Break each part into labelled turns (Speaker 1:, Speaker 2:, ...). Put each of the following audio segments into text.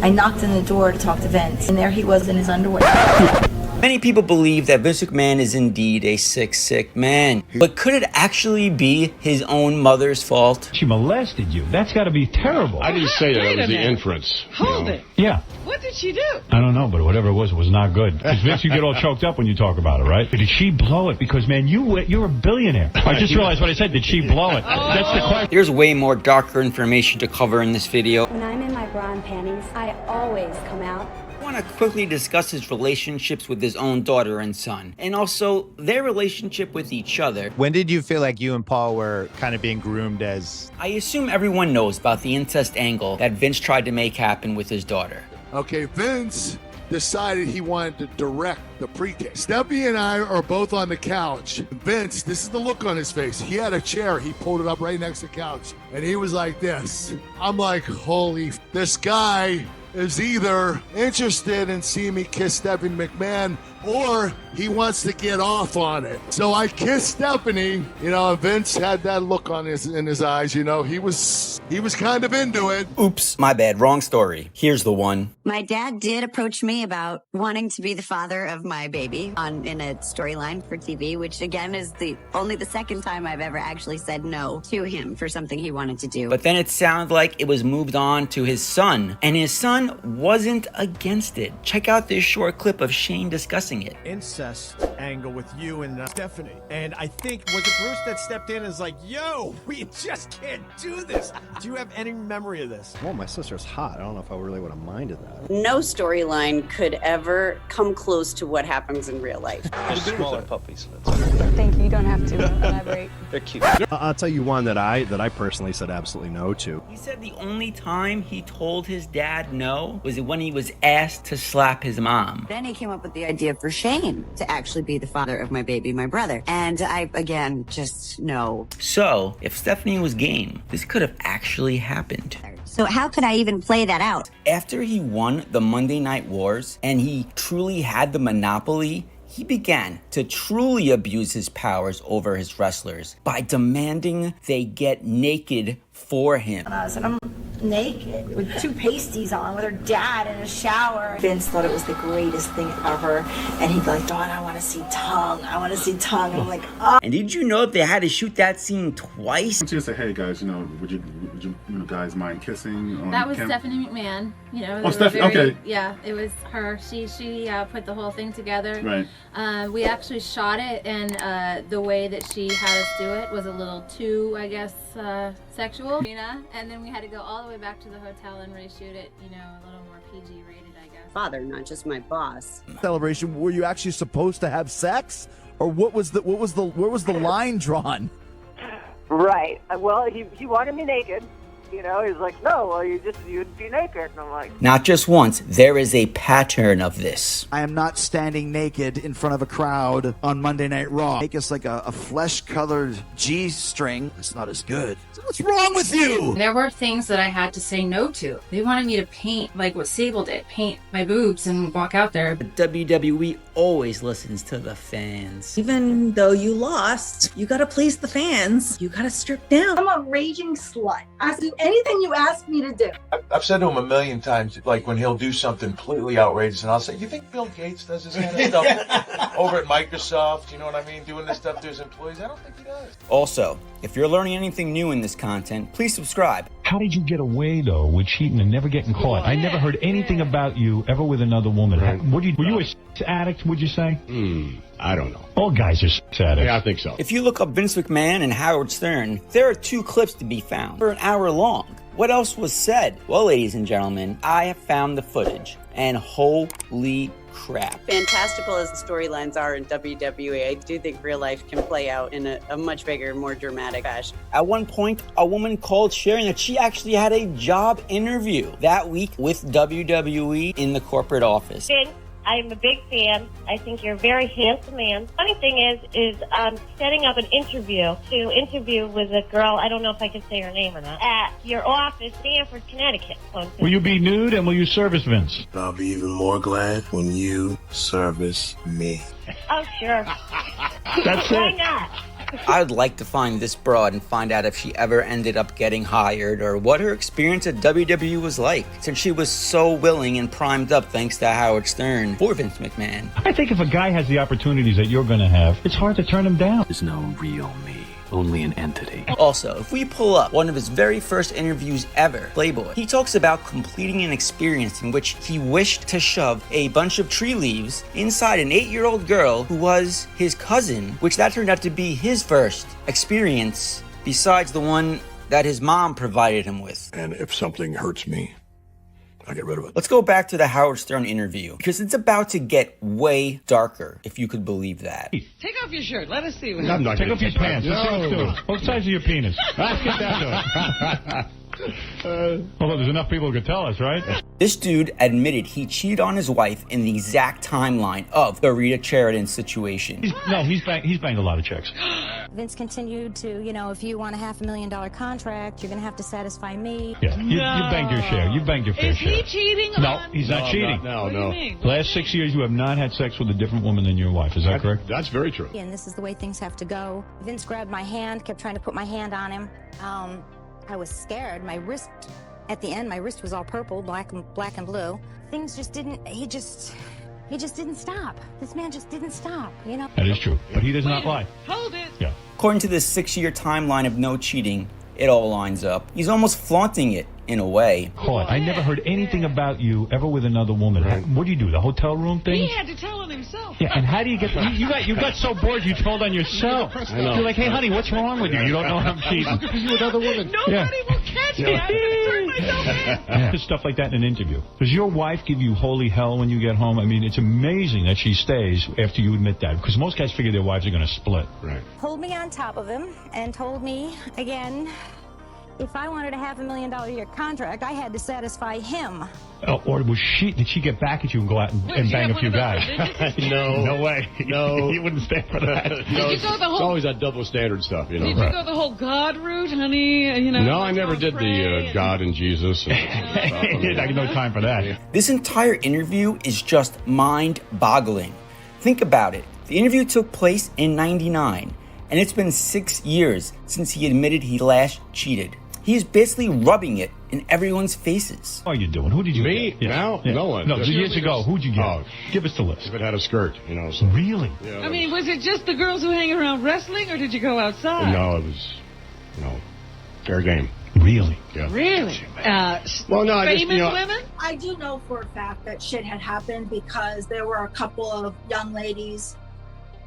Speaker 1: I knocked on the door to talk to Vince, and there he was in his underwear.
Speaker 2: Many people believe that Vince McMahon is indeed a sick, sick man. But could it actually be his own mother's fault?
Speaker 3: She molested you. That's got to be terrible.
Speaker 4: I didn't say that. That was the inference.
Speaker 5: Hold it.
Speaker 3: Yeah.
Speaker 5: What did she do?
Speaker 3: I don't know, but whatever it was not good. Because Vince, you get all choked up when you talk about it, right? Did she blow it? Because, man, you're a billionaire. I just realized what I said. Did she blow it? That's the question.
Speaker 2: There's way more darker information to cover in this video.
Speaker 6: When I'm in my bra and panties, I always come out.
Speaker 2: I want to quickly discuss his relationships with his own daughter and son, and also their relationship with each other.
Speaker 7: When did you feel like you and Paul were kind of being groomed as...
Speaker 2: I assume everyone knows about the incest angle that Vince tried to make happen with his daughter.
Speaker 8: Okay, Vince decided he wanted to direct the pre-tape. Steffi and I are both on the couch. Vince, this is the look on his face. He had a chair. He pulled it up right next to the couch, and he was like this. I'm like, holy, this guy is either interested in seeing me kiss Stephanie McMahon or he wants to get off on it. So I kissed Stephanie, you know, and Vince had that look on in his eyes, you know, he was kind of into it.
Speaker 2: Oops, my bad, wrong story. Here's the one.
Speaker 6: My dad did approach me about wanting to be the father of my baby in a storyline for TV, which again is only the second time I've ever actually said no to him for something he wanted to do.
Speaker 2: But then it sounds like it was moved on to his son, and his son wasn't against it. Check out this short clip of Shane discussing it.
Speaker 9: Incest angle with you and Stephanie. And I think, was it Bruce that stepped in and was like, yo, we just can't do this. Do you have any memory of this?
Speaker 10: Well, my sister's hot. I don't know if I really would have minded that.
Speaker 11: No storyline could ever come close to what happens in real life.
Speaker 12: They're smaller puppies.
Speaker 13: Thank you. You don't have to elaborate.
Speaker 12: They're cute.
Speaker 10: I'll tell you one that I personally said absolutely no to.
Speaker 2: He said the only time he told his dad no was when he was asked to slap his mom.
Speaker 6: Then he came up with the idea for Shane to actually be the father of my baby, my brother. And I, again, just no.
Speaker 2: So, if Stephanie was game, this could have actually happened.
Speaker 6: So how could I even play that out?
Speaker 2: After he won the Monday Night Wars and he truly had the monopoly, he began to truly abuse his powers over his wrestlers by demanding they get naked for him.
Speaker 1: And I'm naked with two pasties on with her dad in a shower. Vince thought it was the greatest thing ever, and he'd be like, Dawn, I want to see tongue. I want to see tongue. And I'm like, oh.
Speaker 2: And did you know that they had to shoot that scene twice?
Speaker 14: She would say, hey guys, you know, would you guys mind kissing on
Speaker 13: That was
Speaker 14: camera?
Speaker 13: Stephanie McMahon. You know,
Speaker 14: oh, Stephanie, okay.
Speaker 13: Yeah, it was her. She put the whole thing together.
Speaker 14: Right.
Speaker 13: We actually shot it, and the way that she had us do it was a little too, I guess, sexual, you know? And then we had to go all the way back to the hotel and reshoot it, you know, a little more PG rated, I guess.
Speaker 11: Father, not just my boss.
Speaker 15: Celebration, were you actually supposed to have sex? Or where was the line drawn?
Speaker 16: Right. Well, he wanted me naked. You know, he's like, no, well, you'd be naked. And I'm like...
Speaker 2: Not just once, there is a pattern of this.
Speaker 15: I am not standing naked in front of a crowd on Monday Night Raw. Make us like a flesh-colored G-string. It's not as good. What's wrong with you?
Speaker 13: There were things that I had to say no to. They wanted me to paint, like what Sable did, paint my boobs and walk out there.
Speaker 2: WWE always listens to the fans.
Speaker 17: Even though you lost, you gotta please the fans. You gotta strip down.
Speaker 1: I'm a raging slut. I do anything you ask me to do.
Speaker 18: I've said to him a million times, like when he'll do something completely outrageous, and I'll say, you think Bill Gates does this kind of stuff over at Microsoft? You know what I mean? Doing this stuff to his employees? I don't think he does.
Speaker 2: Also, if you're learning anything new in this content, please subscribe.
Speaker 3: How did you get away, though, with cheating and never getting caught? I never heard anything about you ever with another woman.
Speaker 4: Right.
Speaker 3: Were you a sex addict, would you say?
Speaker 4: I don't know.
Speaker 3: All guys are sex addicts.
Speaker 4: Yeah, I think so.
Speaker 2: If you look up Vince McMahon and Howard Stern, there are 2 clips to be found. They're an hour long. What else was said? Well, ladies and gentlemen, I have found the footage, and holy crap.
Speaker 11: Fantastical as the storylines are in WWE, I do think real life can play out in a much bigger, more dramatic fashion.
Speaker 2: At one point, a woman called sharing that she actually had a job interview that week with WWE in the corporate office.
Speaker 19: I'm a big fan. I think you're a very handsome man. Funny thing is setting up an interview with a girl, I don't know if I can say her name or not, at your office, Stamford, Connecticut.
Speaker 3: Will you be nude and will you service Vince?
Speaker 20: I'll be even more glad when you service me.
Speaker 19: Oh, sure.
Speaker 3: That's
Speaker 19: Why
Speaker 3: it.
Speaker 19: not?
Speaker 2: I'd like to find this broad and find out if she ever ended up getting hired or what her experience at WWE was like, since she was so willing and primed up thanks to Howard Stern for Vince McMahon.
Speaker 3: I think if a guy has the opportunities that you're going to have, it's hard to turn him down.
Speaker 5: There's no real me. Only an entity.
Speaker 2: Also, if we pull up one of his very first interviews ever, Playboy, he talks about completing an experience in which he wished to shove a bunch of tree leaves inside an 8-year-old girl who was his cousin, which that turned out to be his first experience besides the one that his mom provided him with.
Speaker 4: And if something hurts me, I get rid of it.
Speaker 2: Let's go back to the Howard Stern interview, because it's about to get way darker, if you could believe that.
Speaker 12: Take off your shirt. Let us see.
Speaker 3: Take off your pants. What size is your penis? Let's get down to it. Although there's enough people who could tell us, right?
Speaker 2: This dude admitted he cheated on his wife in the exact timeline of the Rita Sheridan situation.
Speaker 3: He's banged a lot of chicks.
Speaker 21: Vince continued to, if you want a $500,000 contract, you're going to have to satisfy me.
Speaker 3: Yeah, you banged your share. You banged your fair share.
Speaker 12: Is he cheating?
Speaker 3: No, he's not cheating.
Speaker 4: No.
Speaker 12: What do you mean?
Speaker 3: Last 6 years, you have not had sex with a different woman than your wife. Is that correct?
Speaker 4: That's very true.
Speaker 21: And this is the way things have to go. Vince grabbed my hand, kept trying to put my hand on him. I was scared. My wrist, at the end, my wrist was all purple, black and blue. Things just didn't, he just didn't stop. This man just didn't stop,
Speaker 3: That is true, but he does not lie.
Speaker 12: Hold it.
Speaker 3: Yeah.
Speaker 2: According to this 6-year timeline of no cheating, it all lines up. He's almost flaunting it in a way.
Speaker 3: I never heard anything about you ever with another woman. Right. What do you do? The hotel room thing?
Speaker 12: He had to tell on himself.
Speaker 3: Yeah, and how do you get? You got so bored you told on yourself. You're like, hey, honey, what's wrong with you? You don't know I'm cheating.
Speaker 4: Because you with other women.
Speaker 12: Nobody will catch me. I'm gonna turn myself in.
Speaker 3: Just stuff like that in an interview. Does your wife give you holy hell when you get home? I mean, it's amazing that she stays after you admit that, because most guys figure their wives are going to split.
Speaker 4: Right.
Speaker 21: Pulled me on top of him and told me again, if I wanted a $500,000 a year contract, I had to satisfy him.
Speaker 3: Or did she get back at you and go out and bang a few guys? No way. No. He wouldn't stand for that.
Speaker 12: Did you go the whole...
Speaker 4: It's always that double standard stuff,
Speaker 12: Did you go the whole God route, honey?
Speaker 4: No, I never did the God and Jesus. And
Speaker 3: I had no time for that.
Speaker 2: This entire interview is just mind-boggling. Think about it. The interview took place in '99, and it's been 6 years since he admitted he last cheated. He's basically rubbing it in everyone's faces.
Speaker 3: What are you doing? Who did you
Speaker 4: get?
Speaker 3: Yeah.
Speaker 4: Now?
Speaker 3: Yeah.
Speaker 4: No one.
Speaker 3: No, years ago, who'd you get? Give us the list.
Speaker 4: If it had a skirt, So.
Speaker 3: Really?
Speaker 4: Yeah,
Speaker 12: I mean, was it just the girls who hang around wrestling, or did you go outside?
Speaker 4: No, it was, fair game.
Speaker 3: Really?
Speaker 4: Yeah.
Speaker 12: Really?
Speaker 4: Well, no,
Speaker 12: famous women?
Speaker 22: I do know for a fact that shit had happened because there were a couple of young ladies.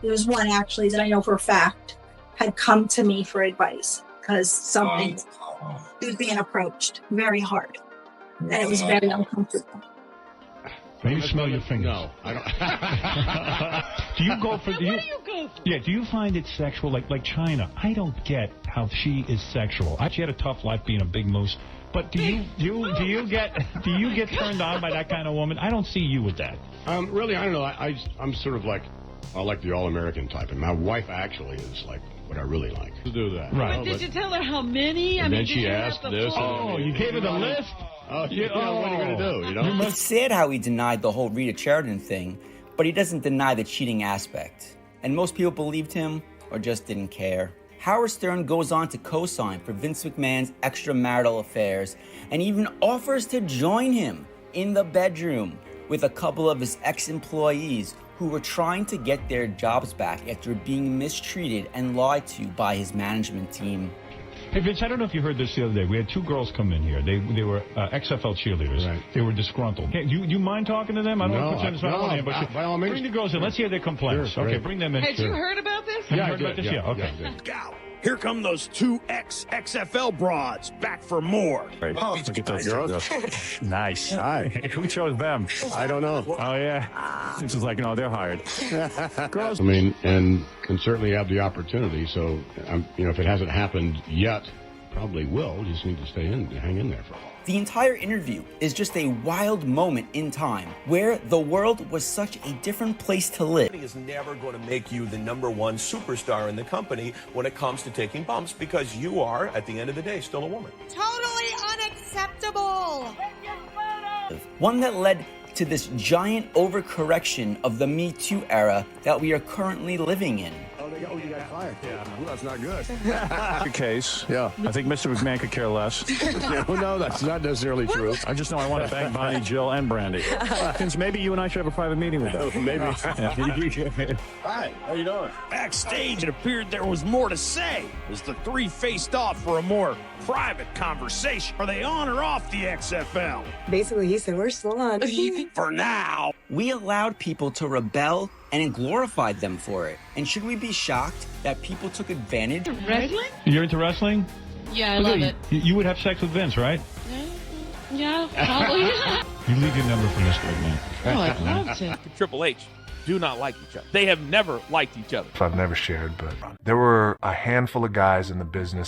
Speaker 22: There was one actually that I know for a fact had come to me for advice because something he was being approached very hard, and it was very uncomfortable.
Speaker 3: Maybe smell your fingers.
Speaker 4: No, I don't.
Speaker 3: Do you go for?
Speaker 12: What do you go for?
Speaker 3: Yeah. Do you find it sexual? Like China, I don't get how she is sexual. She had a tough life being a big moose. But do you get turned on by that kind of woman? I don't see you with that.
Speaker 4: Really, I don't know. I'm sort of like the all-American type, and my wife actually is like what I really like to do that.
Speaker 3: Right.
Speaker 12: But did you tell her how many?
Speaker 4: And then she asked this.
Speaker 3: You gave her the list.
Speaker 4: Oh, what are you going to do?
Speaker 2: It's sad how he denied the whole Rita Sheridan thing, but he doesn't deny the cheating aspect. And most people believed him or just didn't care. Howard Stern goes on to co-sign for Vince McMahon's extramarital affairs and even offers to join him in the bedroom with a couple of his ex-employees who were trying to get their jobs back after being mistreated and lied to by his management team.
Speaker 3: Hey, Vince, I don't know if you heard this the other day. We had 2 girls come in here. They were XFL cheerleaders. Right. They were disgruntled. Hey, do you mind talking to them? I don't want to put you on the spot.
Speaker 4: By all means.
Speaker 3: Bring the girls in. Let's hear their complaints.
Speaker 4: Sure,
Speaker 3: okay, bring them in.
Speaker 12: Had you heard about this?
Speaker 3: Yeah, heard about this? Yeah, okay.
Speaker 9: Go. Here come those 2 ex-XFL broads back for more.
Speaker 3: Right.
Speaker 4: Oh, look at those girls.
Speaker 3: Nice. Hi. Who chose them?
Speaker 4: I don't know.
Speaker 3: Oh, yeah. This is like, no, they're hired.
Speaker 4: Girls. I mean, and can certainly have the opportunity. So, if it hasn't happened yet, probably will. You just need to hang in there for a while.
Speaker 2: The entire interview is just a wild moment in time where the world was such a different place to live.
Speaker 23: Is never going to make you the #1 superstar in the company when it comes to taking bumps because you are, at the end of the day, still a woman.
Speaker 22: Totally unacceptable.
Speaker 2: One that led to this giant overcorrection of the Me Too era that we are currently living in.
Speaker 4: you got fired.
Speaker 3: Yeah.
Speaker 4: Well, that's not good.
Speaker 3: Good case.
Speaker 4: Yeah.
Speaker 3: I think Mr. McMahon could care less.
Speaker 4: No, that's not necessarily true.
Speaker 3: I just know I want to bang Bonnie, Jill, and Brandy. Since maybe you and I should have a private meeting with them.
Speaker 4: Maybe.
Speaker 3: Hi, how you doing?
Speaker 7: Backstage, it appeared there was more to say as the three faced off for a more private conversation. Are they on or off the XFL?
Speaker 8: Basically, he said, we're still on.
Speaker 7: For now.
Speaker 2: We allowed people to rebel and glorified them for it. And should we be shocked that people took advantage?
Speaker 12: Wrestling?
Speaker 3: You're into wrestling?
Speaker 12: Yeah, I love it.
Speaker 3: You would have sex with Vince, right?
Speaker 12: Yeah, probably.
Speaker 3: You leave your number for Mr. McMahon.
Speaker 12: Oh, I'd love to.
Speaker 7: Triple H do not like each other. They have never liked each other.
Speaker 10: I've never shared, but there were a handful of guys in the business